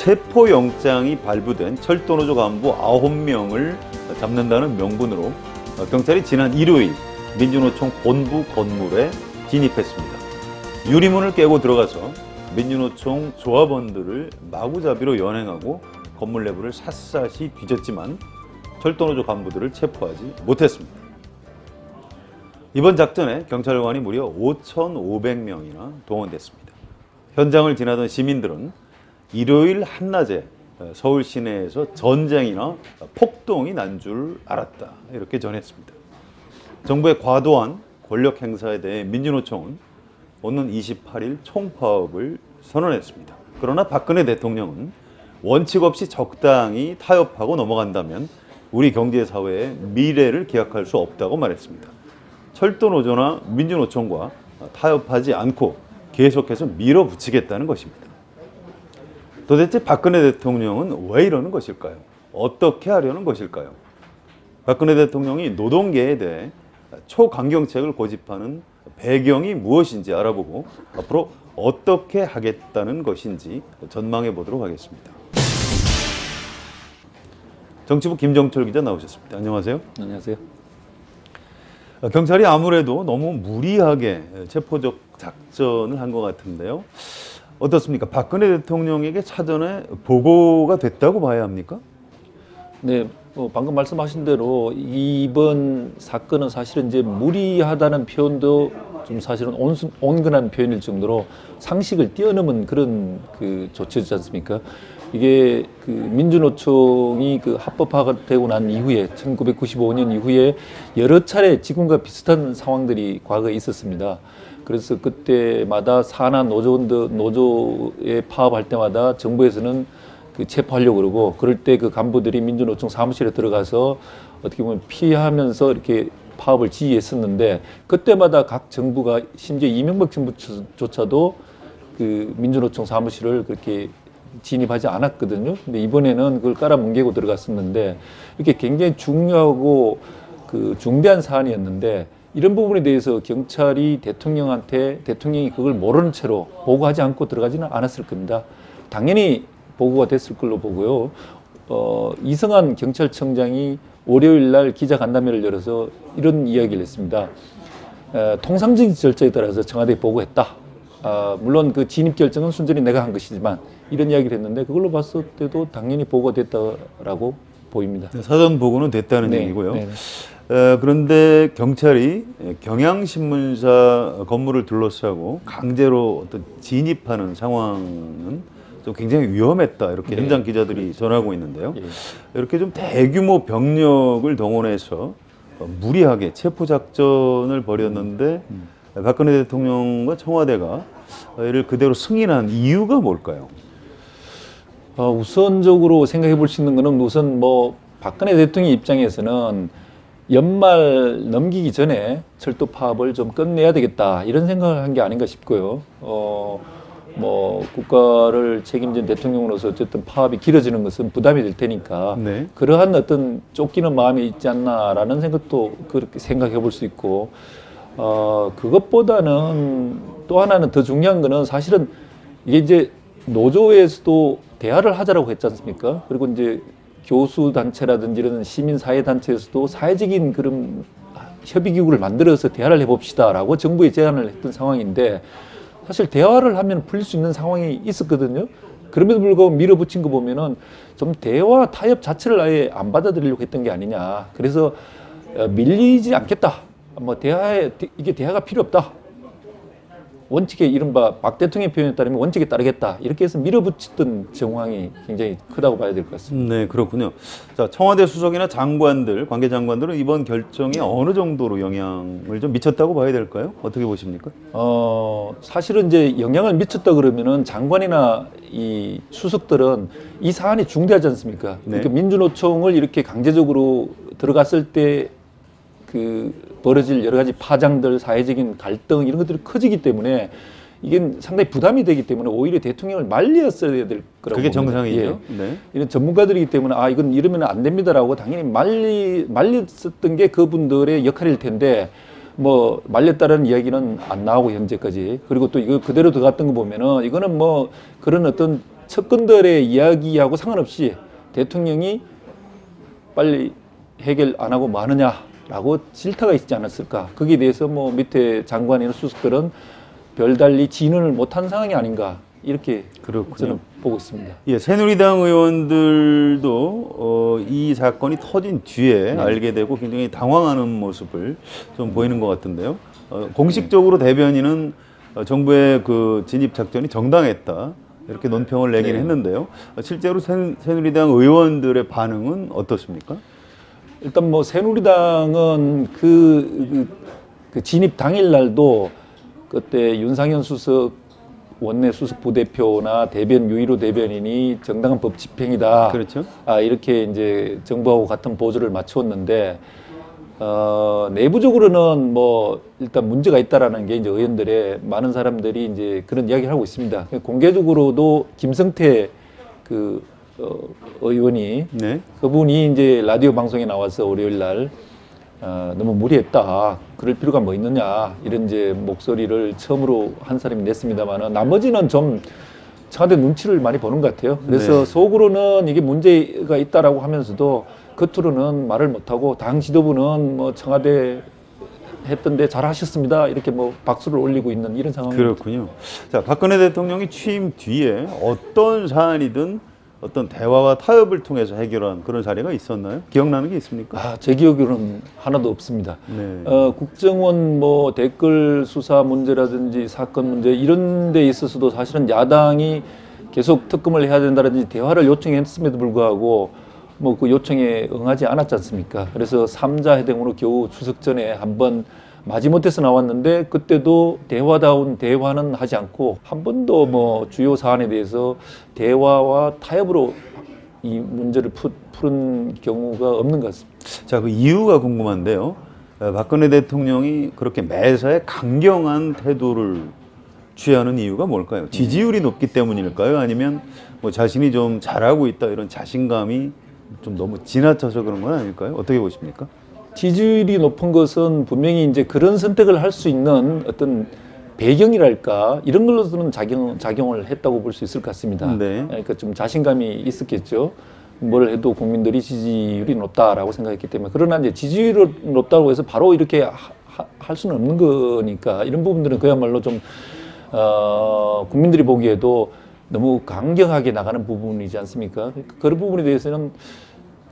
체포영장이 발부된 철도노조 간부 9명을 잡는다는 명분으로 경찰이 지난 일요일 민주노총 본부 건물에 진입했습니다. 유리문을 깨고 들어가서 민주노총 조합원들을 마구잡이로 연행하고 건물 내부를 샅샅이 뒤졌지만 철도노조 간부들을 체포하지 못했습니다. 이번 작전에 경찰관이 무려 5,500명이나 동원됐습니다. 현장을 지나던 시민들은 일요일 한낮에 서울 시내에서 전쟁이나 폭동이 난 줄 알았다, 이렇게 전했습니다. 정부의 과도한 권력 행사에 대해 민주노총은 오는 28일 총파업을 선언했습니다. 그러나 박근혜 대통령은 원칙 없이 적당히 타협하고 넘어간다면 우리 경제사회의 미래를 기약할 수 없다고 말했습니다. 철도노조나 민주노총과 타협하지 않고 계속해서 밀어붙이겠다는 것입니다. 도대체 박근혜 대통령은 왜 이러는 것일까요? 어떻게 하려는 것일까요? 박근혜 대통령이 노동계에 대해 초강경책을 고집하는 배경이 무엇인지 알아보고 앞으로 어떻게 하겠다는 것인지 전망해 보도록 하겠습니다. 정치부 김정철 기자 나오셨습니다. 안녕하세요. 안녕하세요. 경찰이 아무래도 너무 무리하게 체포적 작전을 한 것 같은데요. 어떻습니까? 박근혜 대통령에게 사전에 보고가 됐다고 봐야 합니까? 네, 방금 말씀하신 대로 이번 사건은 사실은 이제 무리하다는 표현도 좀 사실은 온건한 표현일 정도로 상식을 뛰어넘은 그런 그 조치지 않습니까? 이게 그 민주노총이 그 합법화되고 난 이후에 1995년 이후에 여러 차례 지금과 비슷한 상황들이 과거에 있었습니다. 그래서 그때마다 산하 노조에 파업할 때마다 정부에서는 그 체포하려고 그러고, 그럴 때 그 간부들이 민주노총 사무실에 들어가서 어떻게 보면 피하면서 이렇게 파업을 지휘했었는데, 그때마다 각 정부가 심지어 이명박 정부조차도 그 민주노총 사무실을 그렇게 진입하지 않았거든요. 근데 이번에는 그걸 깔아뭉개고 들어갔었는데, 이렇게 굉장히 중요하고 그 중대한 사안이었는데, 이런 부분에 대해서 경찰이 대통령이 그걸 모르는 채로 보고하지 않고 들어가지는 않았을 겁니다. 당연히 보고가 됐을 걸로 보고요. 이성한 경찰청장이 월요일 날 기자간담회를 열어서 이런 이야기를 했습니다. 통상적인 절차에 따라서 청와대에 보고했다. 물론 그 진입 결정은 순전히 내가 한 것이지만, 이런 이야기를 했는데, 그걸로 봤을 때도 당연히 보고가 됐다라고 보입니다. 사전 보고는 됐다는 네, 얘기고요. 네. 그런데 경찰이 경향신문사 건물을 둘러싸고 강제로 어떤 진입하는 상황은 좀 굉장히 위험했다, 이렇게 현장 기자들이 전하고 있는데요. 이렇게 좀 대규모 병력을 동원해서 무리하게 체포 작전을 벌였는데 박근혜 대통령과 청와대가 이를 그대로 승인한 이유가 뭘까요? 우선적으로 생각해 볼 수 있는 거는, 우선 뭐 박근혜 대통령 입장에서는 연말 넘기기 전에 철도 파업을 좀 끝내야 되겠다, 이런 생각을 한 게 아닌가 싶고요. 뭐 국가를 책임진 대통령으로서 어쨌든 파업이 길어지는 것은 부담이 될 테니까, 네. 그러한 어떤 쫓기는 마음이 있지 않나라는 생각도 그렇게 생각해 볼 수 있고, 그것보다는 또 하나는 더 중요한 거는, 사실은 이게 이제 노조에서도 대화를 하자라고 했지 않습니까? 그리고 이제 교수단체라든지 이런 시민사회단체에서도 사회적인 그런 협의기구를 만들어서 대화를 해봅시다라고 정부에 제안을 했던 상황인데, 사실 대화를 하면 풀릴 수 있는 상황이 있었거든요. 그럼에도 불구하고 밀어붙인 거 보면은 좀 대화 타협 자체를 아예 안 받아들이려고 했던 게 아니냐. 그래서 밀리지 않겠다. 뭐 이게 대화가 필요 없다. 원칙에, 이른바 박 대통령의 표현에 따르면 원칙에 따르겠다, 이렇게 해서 밀어붙였던 정황이 굉장히 크다고 봐야 될 것 같습니다. 네, 그렇군요. 자, 청와대 수석이나 장관들, 관계장관들은 이번 결정에 어느 정도로 영향을 좀 미쳤다고 봐야 될까요? 어떻게 보십니까? 사실은 이제 영향을 미쳤다 그러면은 장관이나 이 수석들은 이 사안이 중대하지 않습니까? 네. 그러니까 민주노총을 이렇게 강제적으로 들어갔을 때 그 벌어질 여러 가지 파장들, 사회적인 갈등, 이런 것들이 커지기 때문에 이게 상당히 부담이 되기 때문에 오히려 대통령을 말렸어야 될 거라고 그게 봅니다. 정상이죠. 예. 네. 이런 전문가들이기 때문에 이건 이러면 안 됩니다라고 당연히 말렸었던 게 그분들의 역할일 텐데, 뭐 말렸다라는 이야기는 안 나오고 현재까지. 그리고 또 이거 그대로 들어갔던 거 보면은 이거는 뭐 그런 어떤 측근들의 이야기하고 상관없이 대통령이 빨리 해결 안 하고 뭐 하느냐라고 질타가 있지 않았을까. 거기에 대해서 뭐 밑에 장관이나 수석들은 별달리 진언을 못한 상황이 아닌가 이렇게 그렇군요. 저는 보고 있습니다. 예, 새누리당 의원들도 이 사건이 터진 뒤에 알게 되고 굉장히 당황하는 모습을 좀 보이는 것 같은데요. 공식적으로 대변인은 정부의 그 진입 작전이 정당했다 이렇게 논평을 내긴 했는데요. 실제로 새누리당 의원들의 반응은 어떻습니까? 일단 뭐 새누리당은 그 진입 당일 날도 그때 윤상현 수석 원내 수석 부대표나 대변 유일호 대변인이 정당한 법 집행이다. 그렇죠. 이렇게 이제 정부하고 같은 보조를 맞추었는데 내부적으로는 뭐 일단 문제가 있다라는 게 이제 의원들의 많은 사람들이 이제 그런 이야기를 하고 있습니다. 공개적으로도 김성태 그 의원이 네. 그분이 이제 라디오 방송에 나와서 월요일 날 너무 무리했다. 그럴 필요가 뭐 있느냐. 이런 이제 목소리를 처음으로 한 사람이 냈습니다만 나머지는 좀 청와대 눈치를 많이 보는 것 같아요. 그래서 네. 속으로는 이게 문제가 있다라고 하면서도 겉으로는 말을 못하고 당 지도부는 뭐 청와대 했던데 잘하셨습니다. 이렇게 뭐 박수를 올리고 있는 이런 상황입니다. 그렇군요. 자, 박근혜 대통령이 취임 뒤에 어떤 사안이든 어떤 대화와 타협을 통해서 해결한 그런 사례가 있었나요? 기억나는 게 있습니까? 제 기억으로는 하나도 없습니다. 네. 국정원 뭐 댓글 수사 문제라든지 사건 문제 이런 데 있어서도 사실은 야당이 계속 특검을 해야 된다든지 대화를 요청했음에도 불구하고 뭐 그 요청에 응하지 않았지 않습니까? 그래서 3자 회담으로 겨우 추석 전에 한번 마지못해서 나왔는데 그때도 대화다운 대화는 하지 않고 한 번도 뭐 주요 사안에 대해서 대화와 타협으로 이 문제를 푸는 경우가 없는 것 같습니다. 자, 그 이유가 궁금한데요. 박근혜 대통령이 그렇게 매사에 강경한 태도를 취하는 이유가 뭘까요? 지지율이 높기 때문일까요? 아니면 뭐 자신이 좀 잘하고 있다 이런 자신감이 좀 너무 지나쳐서 그런 건 아닐까요? 어떻게 보십니까? 지지율이 높은 것은 분명히 이제 그런 선택을 할 수 있는 어떤 배경이랄까 이런 걸로서는 작용을 했다고 볼 수 있을 것 같습니다. 네. 그러니까 좀 자신감이 있었겠죠. 뭘 해도 국민들이 지지율이 높다라고 생각했기 때문에. 그러나 이제 지지율이 높다고 해서 바로 이렇게 할 수는 없는 거니까 이런 부분들은 그야말로 좀 국민들이 보기에도 너무 강경하게 나가는 부분이지 않습니까? 그런 부분에 대해서는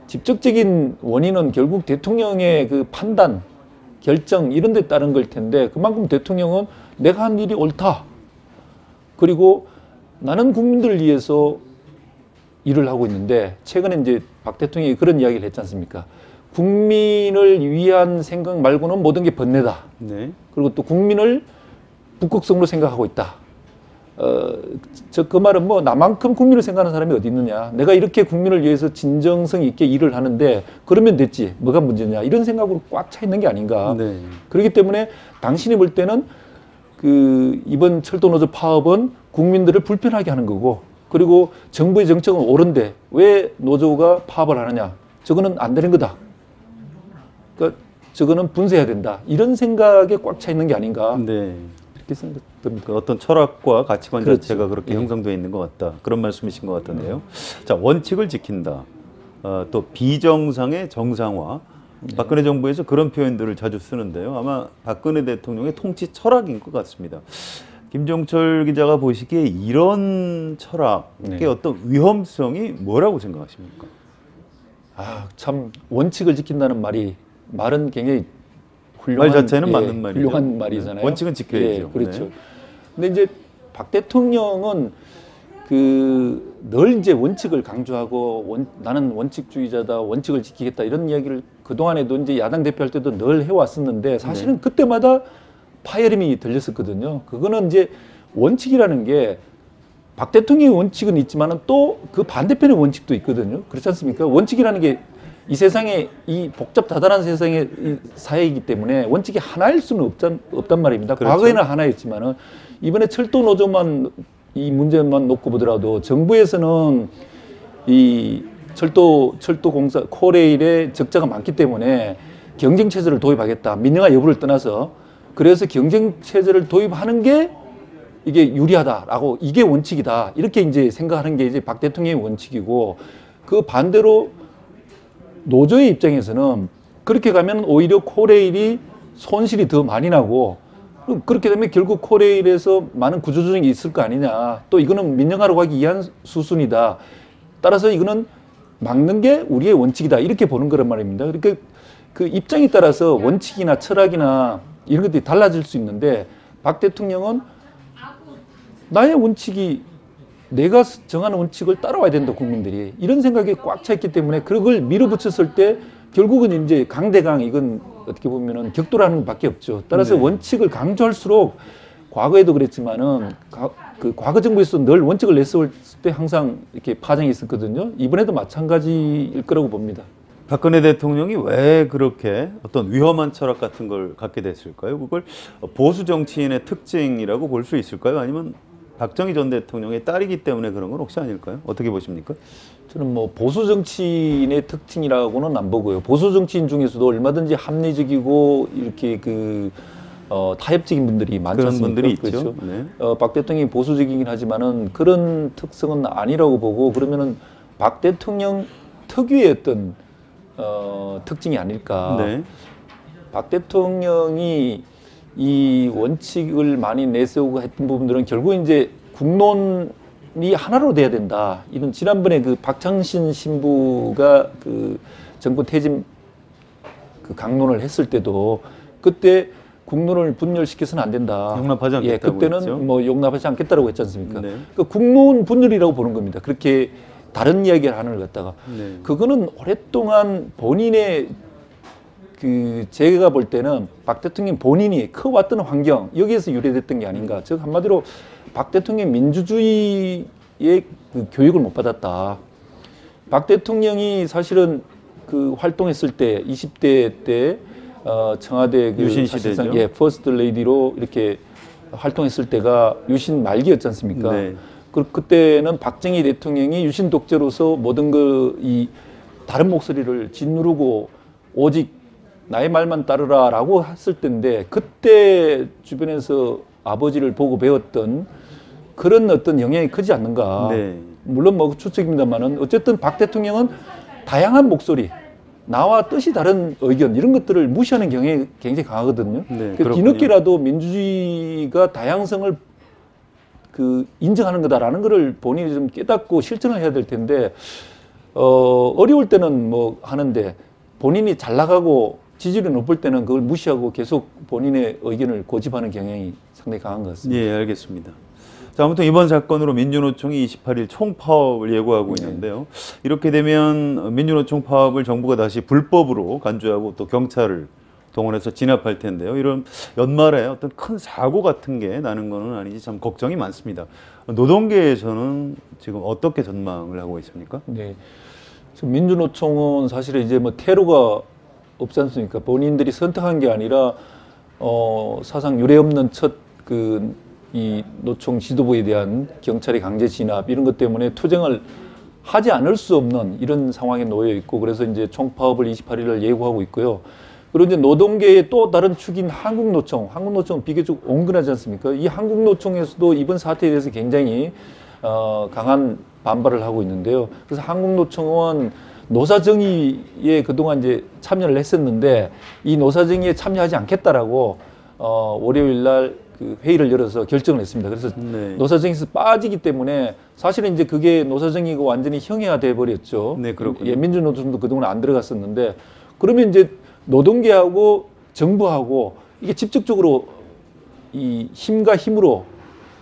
직접적인 원인은 결국 대통령의 그 판단, 결정 이런 데 따른 걸 텐데 그만큼 대통령은 내가 한 일이 옳다. 그리고 나는 국민들을 위해서 일을 하고 있는데 최근에 이제 박 대통령이 그런 이야기를 했지 않습니까? 국민을 위한 생각 말고는 모든 게 번뇌다. 네. 그리고 또 국민을 북극성으로 생각하고 있다. 그 말은 뭐 나만큼 국민을 생각하는 사람이 어디 있느냐. 내가 이렇게 국민을 위해서 진정성 있게 일을 하는데 그러면 됐지. 뭐가 문제냐. 이런 생각으로 꽉 차 있는 게 아닌가. 네. 그렇기 때문에 당신이 볼 때는 그 이번 철도노조 파업은 국민들을 불편하게 하는 거고 그리고 정부의 정책은 옳은데 왜 노조가 파업을 하느냐. 저거는 안 되는 거다. 그러니까 저거는 분쇄해야 된다. 이런 생각에 꽉 차 있는 게 아닌가. 네. 이렇게 생각됩니다. 그 어떤 철학과 가치관 그렇죠. 자체가 그렇게 예. 형성되어 있는 것 같다. 그런 말씀이신 것 같은데요. 자, 원칙을 지킨다. 또 비정상의 정상화. 박근혜 정부에서 그런 표현들을 자주 쓰는데요. 아마 박근혜 대통령의 통치 철학인 것 같습니다. 김종철 기자가 보시기에 이런 철학의 네. 어떤 위험성이 뭐라고 생각하십니까? 참 원칙을 지킨다는 말은 굉장히 훌륭한, 말 자체는 맞는 말이죠. 훌륭한 말이잖아요. 원칙은 지켜야죠. 그렇죠. 네. 근데 이제 박 대통령은 늘 이제 원칙을 강조하고 나는 원칙주의자다, 원칙을 지키겠다 이런 이야기를 그 동안에도 이제 야당 대표할 때도 늘 해왔었는데 사실은 그때마다 파열음이 들렸었거든요. 그거는 이제 원칙이라는 게 박 대통령의 원칙은 있지만은 또 그 반대편의 원칙도 있거든요. 그렇지 않습니까? 원칙이라는 게 이 세상에 이 복잡다단한 세상의 이 사회이기 때문에 원칙이 하나일 수는 없단 말입니다. 그렇죠. 과거에는 하나였지만은 이번에 철도 노조만 이 문제만 놓고 보더라도 정부에서는 이 철도공사 코레일에 적자가 많기 때문에 경쟁 체제를 도입하겠다. 민영화 여부를 떠나서 그래서 경쟁 체제를 도입하는 게 이게 유리하다라고 이게 원칙이다 이렇게 이제 생각하는 게 이제 박 대통령의 원칙이고 그 반대로 노조의 입장에서는 그렇게 가면 오히려 코레일이 손실이 더 많이 나고 그렇게 되면 결국 코레일에서 많은 구조조정이 있을 거 아니냐. 또 이거는 민영화로 가기 위한 수순이다. 따라서 이거는 막는 게 우리의 원칙이다. 이렇게 보는 거란 말입니다. 그러니까 그 입장에 따라서 원칙이나 철학이나 이런 것들이 달라질 수 있는데 박 대통령은 나의 원칙이 내가 정하는 원칙을 따라와야 된다 국민들이 이런 생각이 꽉 차 있기 때문에 그걸 밀어붙였을 때 결국은 이제 강대강 이건 어떻게 보면은 격돌하는 밖에 없죠. 따라서 네. 원칙을 강조할수록 과거에도 그랬지만은 그 과거 정부에서 늘 원칙을 냈을 때 항상 이렇게 파장이 있었거든요. 이번에도 마찬가지일 거라고 봅니다. 박근혜 대통령이 왜 그렇게 어떤 위험한 철학 같은 걸 갖게 됐을까요? 그걸 보수 정치인의 특징이라고 볼 수 있을까요? 아니면 박정희 전 대통령의 딸이기 때문에 그런 건 혹시 아닐까요? 어떻게 보십니까? 저는 뭐 보수 정치인의 특징이라고는 안 보고요. 보수 정치인 중에서도 얼마든지 합리적이고 이렇게 타협적인 분들이 많지 그런 않습니까? 분들이 그렇죠? 있죠. 네. 박 대통령이 보수적이긴 하지만은 그런 특성은 아니라고 보고 그러면은 박 대통령 특유의 어떤 특징이 아닐까. 네. 박 대통령이 이 원칙을 많이 내세우고 했던 부분들은 결국 이제 국론이 하나로 돼야 된다. 이런 지난번에 그 박창신 신부가 그 정권 퇴진 그 강론을 했을 때도 그때 국론을 분열시켜서는 안 된다. 용납하지 않겠다고 예, 그때는 했죠. 뭐 용납하지 않겠다라고 했지 않습니까? 네. 그 국론 분열이라고 보는 겁니다. 그렇게 다른 이야기를 하는 걸 갖다가 네. 그거는 오랫동안 본인의 제가 볼 때는 박 대통령 본인이 커왔던 환경 여기에서 유래됐던 게 아닌가. 즉 한마디로 박 대통령 민주주의의 그 교육을 못 받았다. 박 대통령이 사실은 그 활동했을 때 20대 때 청와대 그 유신 사실상 시대죠. 퍼스트 레이디로 이렇게 활동했을 때가 유신 말기였지 않습니까? 네. 그때는 박정희 대통령이 유신 독재로서 모든 이 다른 목소리를 짓누르고 오직 나의 말만 따르라라고 했을 때인데 그때 주변에서 아버지를 보고 배웠던 그런 어떤 영향이 크지 않는가. 네. 물론 뭐 추측입니다만은 어쨌든 박 대통령은 다양한 목소리, 나와 뜻이 다른 의견 이런 것들을 무시하는 경향이 굉장히 강하거든요. 네, 그 뒤늦게라도 민주주의가 다양성을 인정하는 거다라는 거를 본인이 좀 깨닫고 실천을 해야 될 텐데 어려울 때는 뭐 하는데 본인이 잘 나가고 지지율이 높을 때는 그걸 무시하고 계속 본인의 의견을 고집하는 경향이 상당히 강한 것 같습니다. 예, 알겠습니다. 자, 아무튼 이번 사건으로 민주노총이 28일 총파업을 예고하고 있는데요. 이렇게 되면 민주노총 파업을 정부가 다시 불법으로 간주하고 또 경찰을 동원해서 진압할 텐데요. 이런 연말에 어떤 큰 사고 같은 게 나는 거는 아니지 참 걱정이 많습니다. 노동계에서는 지금 어떻게 전망을 하고 있습니까? 네. 민주노총은 사실은 이제 뭐 테러가 없지 않습니까? 본인들이 선택한 게 아니라 사상 유례 없는 첫 이 노총 지도부에 대한 경찰의 강제 진압 이런 것 때문에 투쟁을 하지 않을 수 없는 이런 상황에 놓여 있고 그래서 이제 총파업을 28일을 예고하고 있고요. 그리고 이제 노동계의 또 다른 축인 한국노총, 한국노총은 비교적 온건하지 않습니까? 이 한국노총에서도 이번 사태에 대해서 굉장히 강한 반발을 하고 있는데요. 그래서 한국노총은 노사정의에 그동안 이제 참여를 했었는데 이 노사정의에 참여하지 않겠다라고 월요일 날 그 회의를 열어서 결정을 했습니다. 그래서 네. 노사정의에서 빠지기 때문에 사실은 이제 그게 노사정의가 완전히 형해화돼 버렸죠. 네, 그렇군요. 예, 민주노총도 그동안 안 들어갔었는데 그러면 이제 노동계하고 정부하고 이게 직접적으로 이 힘과 힘으로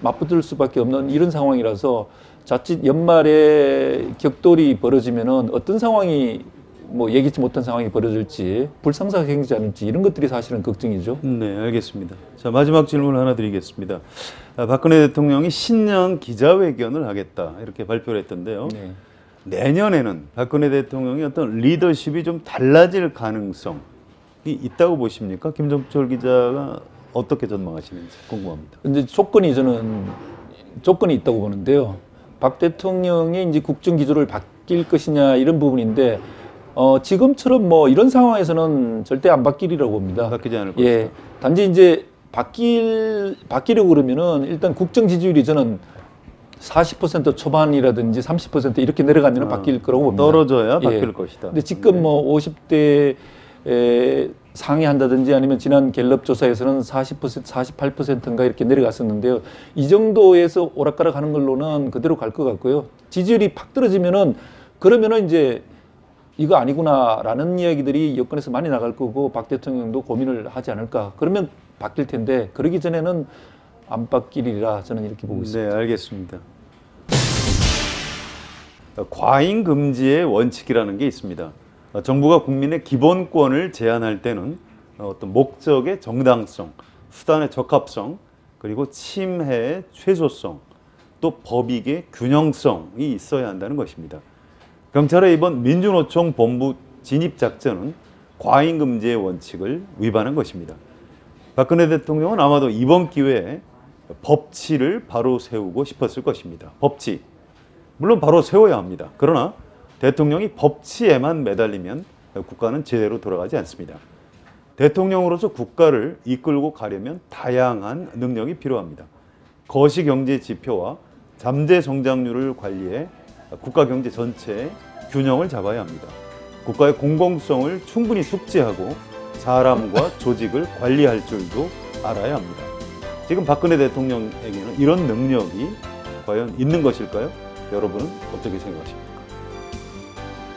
맞붙을 수밖에 없는 이런 상황이라서 자칫 연말에 격돌이 벌어지면은 어떤 상황이 뭐 예기치 못한 상황이 벌어질지 불상사가 생기지 않을지 이런 것들이 사실은 걱정이죠. 네, 알겠습니다. 자, 마지막 질문 하나 드리겠습니다. 박근혜 대통령이 신년 기자회견을 하겠다 이렇게 발표를 했던데요. 네. 내년에는 박근혜 대통령이 어떤 리더십이 좀 달라질 가능성이 있다고 보십니까? 김종철 기자가 어떻게 전망하시는지 궁금합니다. 근데 조건이 있다고 보는데요. 박 대통령의 이제 국정 기조를 바뀔 것이냐 이런 부분인데 지금처럼 뭐 이런 상황에서는 절대 안 바뀌리라고 봅니다. 바뀌지 않을 예, 것이다. 단지 이제 바뀌려고 그러면은 일단 국정 지지율이 저는 40% 초반이라든지 30% 이렇게 내려가면 바뀔 거라고 봅니다. 떨어져야 예. 바뀔 것이다. 근데 지금 뭐 50대 상회한다든지 아니면 지난 갤럽 조사에서는 40%, 48%인가 이렇게 내려갔었는데요. 이 정도에서 오락가락하는 걸로는 그대로 갈 것 같고요. 지지율이 팍 떨어지면은 그러면은 이제 이거 아니구나라는 이야기들이 여권에서 많이 나갈 거고 박 대통령도 고민을 하지 않을까. 그러면 바뀔 텐데 그러기 전에는 안 바뀌리라 저는 이렇게 보고 있습니다. 네, 알겠습니다. 과잉 금지의 원칙이라는 게 있습니다. 정부가 국민의 기본권을 제한할 때는 어떤 목적의 정당성, 수단의 적합성, 그리고 침해의 최소성, 또 법익의 균형성이 있어야 한다는 것입니다. 경찰의 이번 민주노총 본부 진입작전은 과잉 금지의 원칙을 위반한 것입니다. 박근혜 대통령은 아마도 이번 기회에 법치를 바로 세우고 싶었을 것입니다. 법치. 물론 바로 세워야 합니다. 그러나 대통령이 법치에만 매달리면 국가는 제대로 돌아가지 않습니다. 대통령으로서 국가를 이끌고 가려면 다양한 능력이 필요합니다. 거시경제 지표와 잠재 성장률을 관리해 국가 경제 전체의 균형을 잡아야 합니다. 국가의 공공성을 충분히 숙지하고 사람과 조직을 관리할 줄도 알아야 합니다. 지금 박근혜 대통령에게는 이런 능력이 과연 있는 것일까요? 여러분은 어떻게 생각하십니까?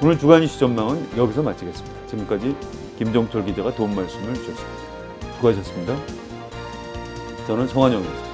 오늘 주간 이슈 전망은 여기서 마치겠습니다. 지금까지 김종철 기자가 도움 말씀을 주셨습니다. 수고하셨습니다. 저는 성환영이었습니다.